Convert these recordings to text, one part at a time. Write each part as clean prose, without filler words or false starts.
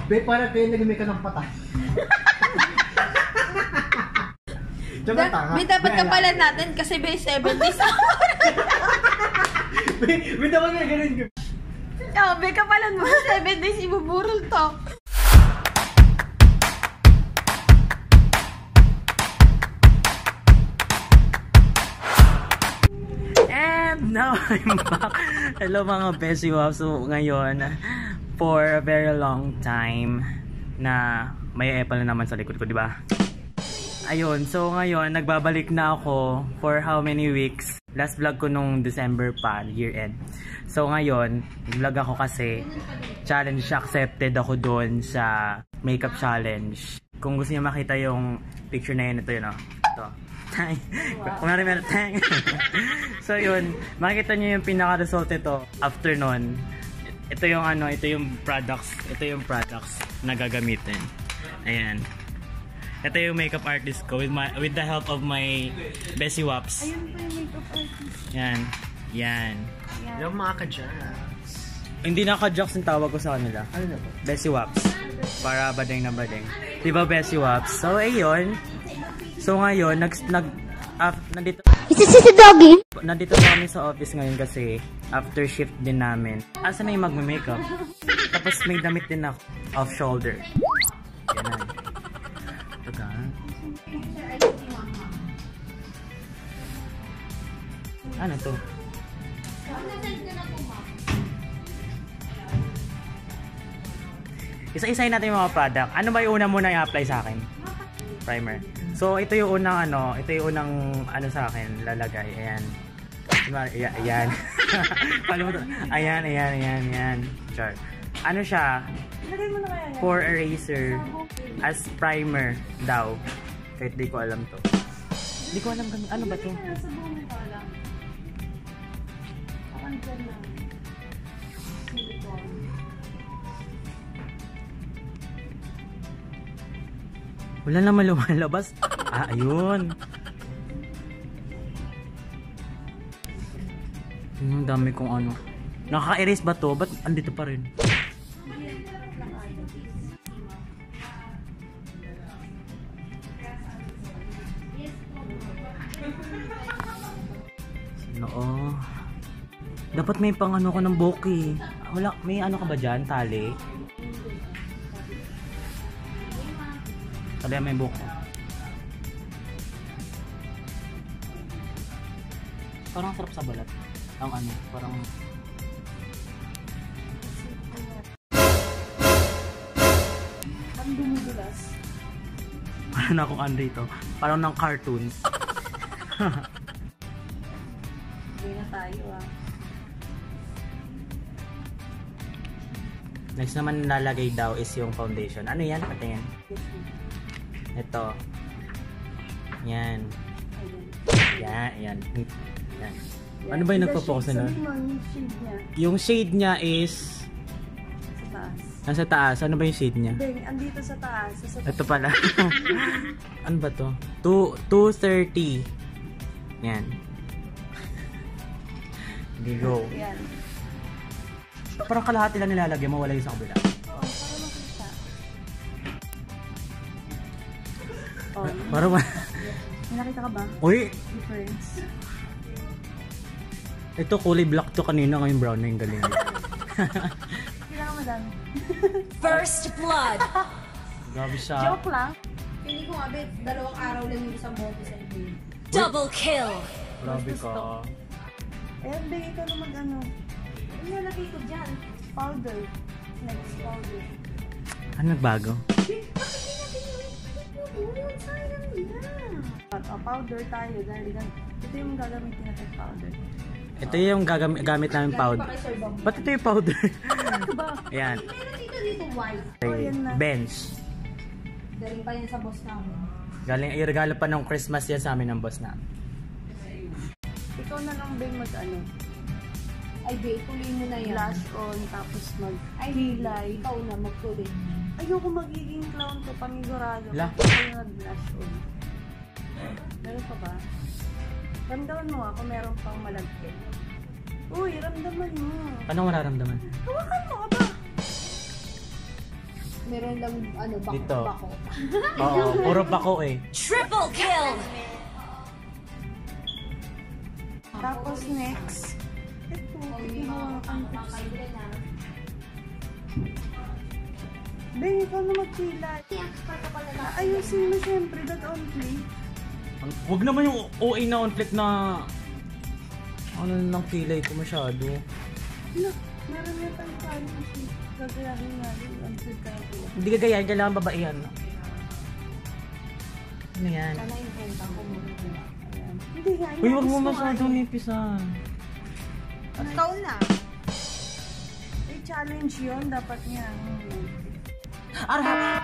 Be, parang kayo nag-make ka ng patay. May dapat kapalan natin kasi may 7 days ako. May dapat nga ganun. May kapalan mo 7 days, ibuburol to. And now I'm back. Hello mga Bessie Waps. So ngayon, for a very long time na may apple na naman sa likod ko, di ba? Ayun, so ngayon, nagbabalik na ako for how many weeks? Last vlog ko nung December pa, year end. So ngayon, vlog ako kasi challenge accepted ako doon sa makeup challenge. Kung gusto niyo makita yung picture na yun, ito yun, oh. Ito. Kung meron tang. So yun, makikita niyo yung pinaka-result ito after nun. Ito yung ano, ito yung products na gagamitin. Ayan. Ito yung makeup artist ko with the help of my Bessie Waps. Ayun po yung makeup artist. Yan. Yan. Yung mga ka-jacks. Hindi na ka-jacks yung tawag ko sa kanila. Ano na ba? Bessie Waps. Para bading na bading. Diba Bessie Waps? So ayun. So ngayon, nandito na kami sa office ngayon kasi after shift din namin. Asa na yung magme-makeup? Tapos may damit din ako. Off shoulder. Yan. Ano to? Isa-isayin natin yung mga product. Ano ba yung una muna i-apply sa akin? Primer. So ito yung unang ano sa akin lalagay. Ayan. Ayan. Ayan. Char. Ano siya? For eraser as primer daw. Kahit di ko alam to. Di ko alam ano ba to? Wala naman lumalabas. Ah, ayun. Dami kong ano. Nakaka-erase ba to? Ba't andito pa rin? Oo. Dapat may pang ano ko ng buhok eh. Wala, may ano ka ba dyan? Tali? Tali may buhok ko. Parang sarap sa balat. Ang ano, parang... Ang dumudulas. Parang akong ano dito. Parang ng cartoons. Hindi na tayo Next naman lalagay daw is yung foundation. Ano yan? Patingin. Ito. Yan. Yan. Yan. Ano ba yung nagpo-focus na? Yung shade niya is... Sa taas. Nasa taas. Ano ba yung shade niya? Hindi, andito sa taas. Ito pala. Ano ba to? 230. Yan. Hindi go. Yan. Parang kalahati lang nilalagay mo, wala yung sa kabila. Oo, para makita. Parang May nakita ka ba? Uy! Difference. Ito kulay black to kanina, ngayon brown na yung galing. Kailangan mo dami. First blood! Grabe siya. Joke lang. Hindi ko nga, bet, 2 araw lang yung isang bote sa inyo. Double kill! Grabe ka. Ayan, be, ikaw na mag-ano. Ano nalagay ko dyan? Powder. Next powder. Ano nagbago? Bakit hindi natin yung sayang na? Powder tayo dahil ito yung gagamitin natin powder. Ito yung gamit namin powder. Ba't ito yung powder? Ayan. Meron dito white. Bench. Galing pa yan sa boss namin. Galing, i-regalo pa ng Christmas yan sa amin ng boss namin. Ikaw na lang ba mag-ano? Ay, babe, tuloy mo na yan. Blush on, tapos Ay, mag-hilay. ikaw na magtuloy. Ayoko magiging clown ko, panigurado. La? Kasi nag-blush on. Meron pa ba? Ramdaman mo ako, meron pang malagkit. Uy, ramdaman mo. Anong mararamdaman? Hawakan mo ba? meron lang, Dito. bako. Oo, puro bako eh. Triple kill. Tapos next, ito, yung Kakailan na. Ben, ikaw na magkilay. Expert ka pala na. Ayusin mo syempre, that only. Huwag naman yung OA na conflict na ano ng kilay ko masyado. Look, meron na tayong paano kasi gagayahin nga din ang pagkakila. Hindi gagayahin, kailangan babaihan. Ano yan? Sana inventa ko muna. Ayan. Hindi nga, Uy, huwag mo inayos masyadong nga eh. nipisan. Ikaw na. Eh, challenge yun, dapat nga. Aray!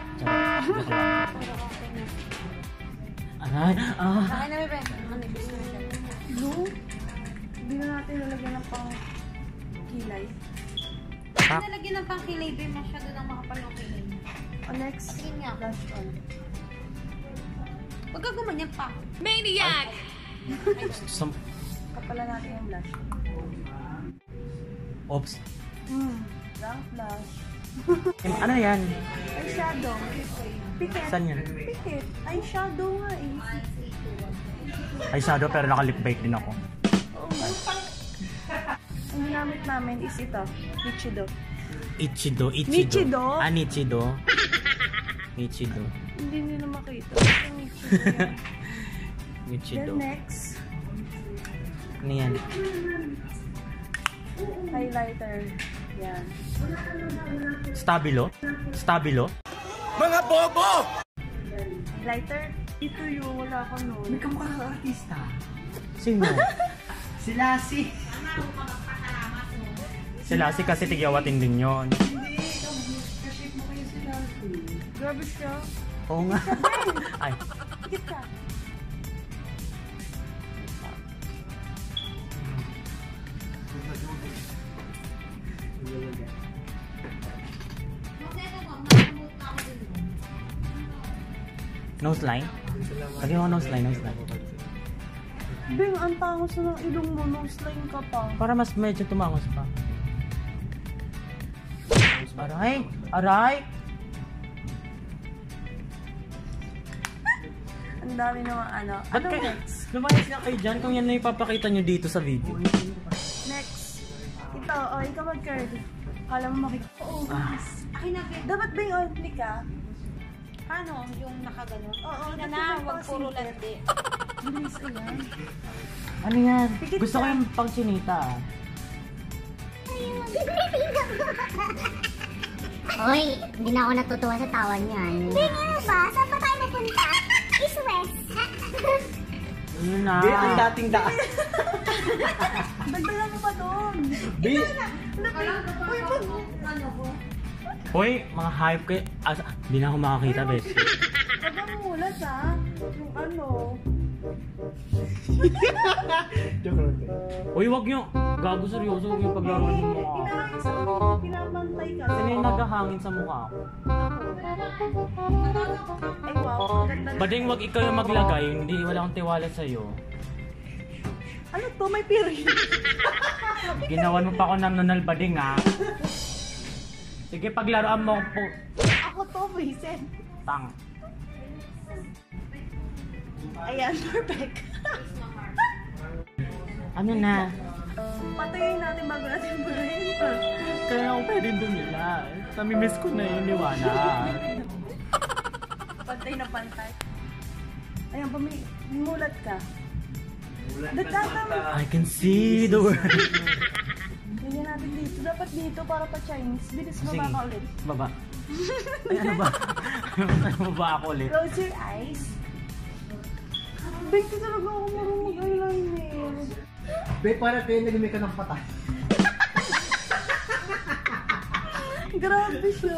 Joke lang. Aray! Ah! Kaya na, bebe. Ano, gusto mo siya? Blue? Hindi na natin lalagyan ng pang kilay. Pak! Nalagyan ng pangkilay, be. Masyado nang makapal yung kilay. O next, Sige nga. last on. Huwag ka gumanyan pa. Maniac. Kapalan natin yung blush. Oops. Rank blush. Ano yan? Eyeshadow. Pikit. Saan yan? Pikit. Eyeshadow nga eh. Ay, shadow pero naka-lip bite din ako. Oo nga. Ang ginamit namin is ito. Nichido. Ichido. Nichido? Ah, Nichido. Nichido. Hindi nila makita. Ito Nichido yan. Nichido. Then next, Ano yan? highlighter. Yan. Stabilo? Stabilo? Highlighter? Ito yun. Wala ka nun. May kamukha ng artista. Sino? Si Lassie. Sila si kasi tigyawatin din yon. Hindi, kashape mo kayo si Lassie. Grabe siya. Oo nga. Ay. Pikit ka. Nose line? Lagyan mo nose line, nose line. Bing, ang tangos na ng ilong mo. Nose line ka pa. Para mas medyo tumangos pa. Aray! Aray! Ang dami naman ano. Ba't Ano kayo? next? Lumayas nga kayo dyan kung yan na ipapakita nyo dito sa video. Next. Ito, ikaw mag-curl. Kala mo makikita. Oo, guys. Akin na, be. Dapat ba yung only ka? Paano? Yung nakaganon? Oo, Akin na dapat na. yung Huwag puro pasimple. landi. Bilis yan. Ano yan? Pikit Gusto ko ka. yung pang chinita ah. Hoy, hindi na ako natutuwa sa tawa niyan. Hindi nga ba? Saan pa tayo napunta? East West. Ano na? Be, ang dating daan. Dagdagan mo pa doon. Be! Uy, pag... Hoy, mga hype kayo. Hindi na ako makakita, bes. Huwag kang mulas ha. Yung ano. Joke lang. Uy, wag nyo. Gago seryoso, wag yung paglaro ng mukha ko. Inaayos mo. Pinapantay ka. Sino yung naghahangin sa mukha ko? Ay wow, ang ganda na. Bading wag ikaw yung maglagay, hindi wala akong tiwala sa'yo. Ano to? May period. Ginawan mo pa ako ng nunal bading ha. Sige, paglaruan mo po. Ako to, Vincent. Tang. Ayan, perfect. Ano na? Patayin natin bago natin burahin. Kaya ako pwede dumila. Namimiss ko na yung liwanag. Pantay na pantay. Ayan, mulat ka. Nagtatama. I can see the world. Ganyan natin dito. Dapat dito para pa Chinese. Bilis baba Sige. ka ulit. Baba. Ay, ano ba? Ano ba ako ulit? Close your eyes. Big ko talaga ako marunong mag-eyeliner. Be, para kayo nag-make ka ng patay. Grabe siya.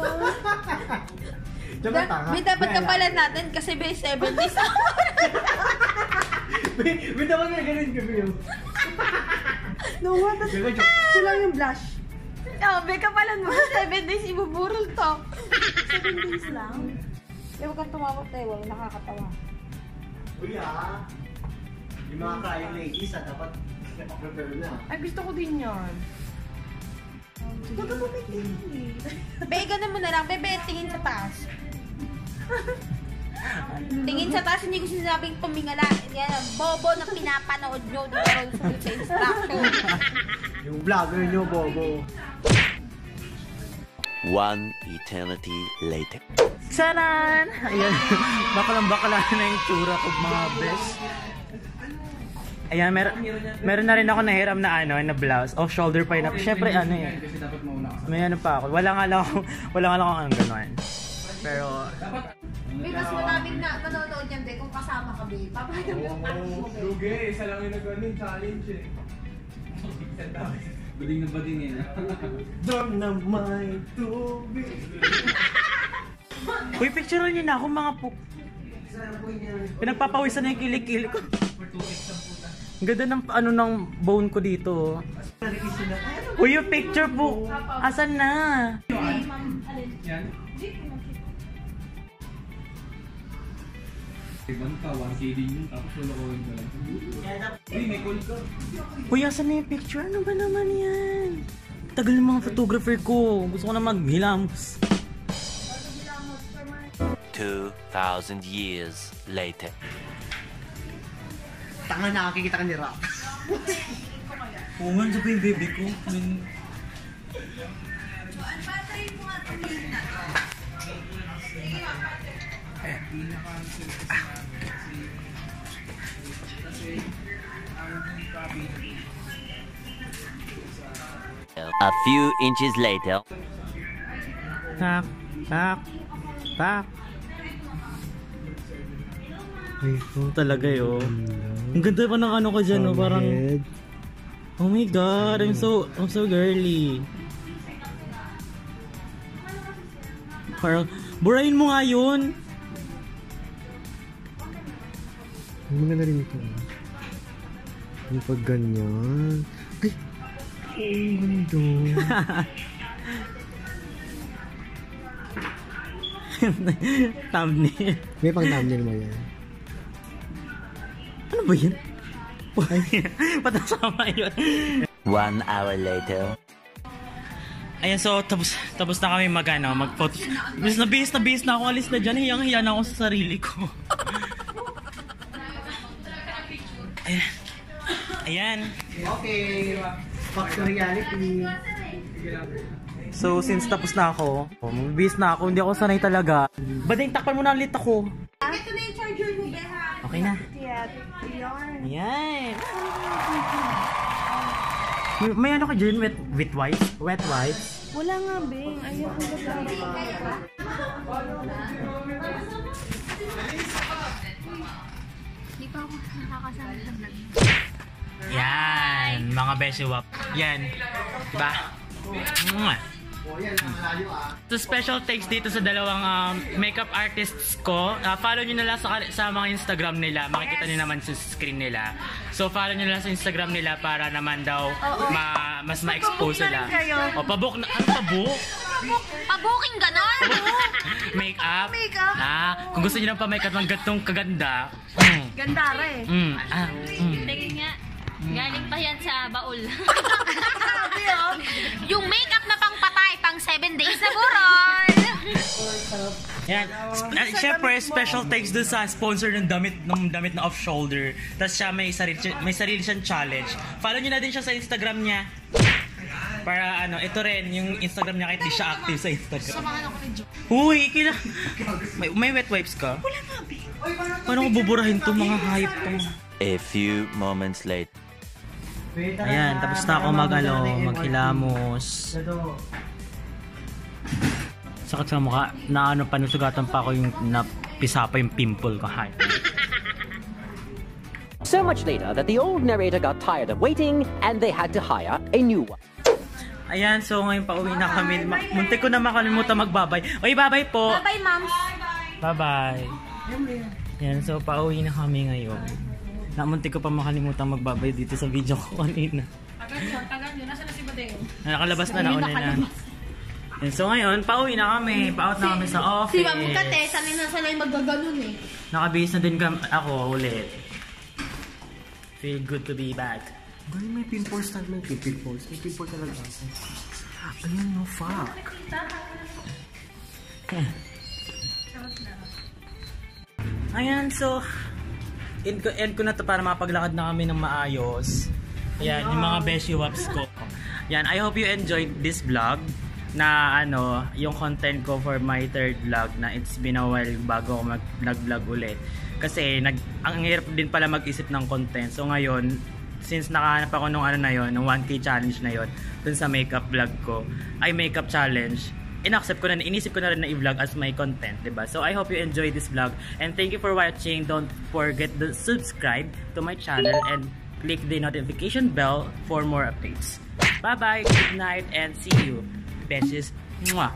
Diba tanga? Be, dapat Be, kapalan natin kasi be 70s. Be, dapat nga ganun ka, Be. No, what? Joke, joke. Kulang yung blush. Oh, be, kapalan mo. 7 days, ibuburol to. 7 days lang. Eh, huwag kang tumawag tayo. Walang nakakatawa. Uy yung mga crying ladies dapat prepare na. Ay, gusto ko din yan. Huwag ka bumitingin. Be, ganun mo na lang. Bebe, tingin sa taas. Tingin sa taas, hindi ko sinasabing pumingala. Yan ang bobo na pinapanood nyo dito sa instruction. Yung vlogger nyo, bobo. One eternity later. Saran! Ayan, bakalang-bakala na yung tsura ko mga best. Ayan, meron na rin ako nahiram na na blouse. Off-shoulder pa yun. Siyempre eh. May pa ako. Wala nga lang akong gano'n. Pero... Be, mas maraming na manonood yan, Be, kung kasama ka, Be. Papayag mo. Lugi, isa lang yung nag-ano challenge eh. Bading na bading eh. Dam na may tubig. Uy, picturean niyo na ako mga po. Pinagpapawisan na yung kilikili ko. Ang ganda ng ng bone ko dito. Uy, yung picture po. Asan na? Yan? Ibang ka, 1KD yun, tapos wala ko yun ka lang. Uy, may call ka. Uy, asan na yung picture? Ano ba naman yan? Tagal ng mga photographer ko. Gusto ko na maghilamos. 2,000 years later. Tanga, nakakikita ka ni Rock. Oo nga, sa pa yung baby ko. A few inches later. Tak. Ay, talaga yun. Ang ganda pa ng ano ko dyan, no? Parang... Oh my god, I'm so girly. Parang, burahin mo nga yun. Ang mga na rin ito. Yung pag ganyan. Ay, ang ganda. Thumbnail. May pang thumbnail mo yan. Ano ba yun? Patasama yun. 1 hour later. Ayan, so tapos na kami mag-photo. Bihis na ako, alis na dyan. Hiyang-hiya na ako sa sarili ko. Ayan. Okay. Back to reality. So, since tapos na ako, magbihis na ako, hindi ako sanay talaga. Bading, takpan mo na ulit ako. Ito na yung charger mo, Be. Okay na. Yarn. Ayan. May ano ka dyan? Wet wipes? Wet wipes? Wala nga, Bing. Ayaw ko ba Hindi pa ako nakakasama sa vlog. Yan, mga besiwap. Yan. Diba? Mwah. So special thanks dito sa dalawang makeup artists ko. Follow nyo na lang sa mga Instagram nila. Makikita nyo naman sa screen nila. So follow nyo na lang sa Instagram nila para naman daw mas ma-expose sila. O, pabook na. Ano pabook? Pabuking ganon! Makeup? Kung gusto nyo ng pa-makeup ng gantong kaganda. Gandara eh. Tingin nga. Galing pa yan sa baul. Yung makeup na pang patay, pang 7 days na burol. Yan. Siyempre, special thanks dun sa sponsor ng damit na off-shoulder. Tapos siya may sarili siyang challenge. Follow nyo na din siya sa Instagram niya. Para ito rin, yung Instagram niya kahit di siya active sa Instagram. Samahan ako kay Joe. Uy, may wet wipes ka? Wala nga, babe. Paano ko buburahin to, mga hayop to? A few moments later. Ayan, tapos na ako maghilamos. Sakit sa mukha. Panusugatan pa ako yung napisa pa yung pimple ko. Hay. So much later that the old narrator got tired of waiting and they had to hire a new one. Ayan, so ngayon pauwi na kami. Muntik ko na makalimutan magbabay. Oy, babay po! Bye, Mams! Bye-bye! Ayan, so pauwi na kami ngayon. Muntik ko pa makalimutan magbabay dito sa video ko kanina. Tagal yun. Nasaan na si Badeo? Nakalabas na nauna na. And so ngayon, pauwi na kami. Pa-out na kami sa office. Si Ma'am Kate, sanay maggaganon eh. Nakabihis na din ako ulit. Feel good to be back. May pimples talaga. May pimples. May pimples talaga. Ayun, no, fuck. Ayan, so end ko na to para mapaglakad na kami ng maayos. Ayan, yung mga beshi waps ko. Yan, I hope you enjoyed this vlog na ano, yung content ko for my third vlog na it's been a while bago ako nag-vlog ulit. Kasi ang hirap din pala mag-isip ng content. So ngayon, since nakahanap ako nung ano na yon, nung 1K challenge na yon, dun sa makeup vlog ko, ay makeup challenge, inaccept ko na, inisip ko na rin na i-vlog as my content, diba? So I hope you enjoyed this vlog and thank you for watching. Don't forget to subscribe to my channel and click the notification bell for more updates. Bye bye, good night, and see you, besties. Mwah.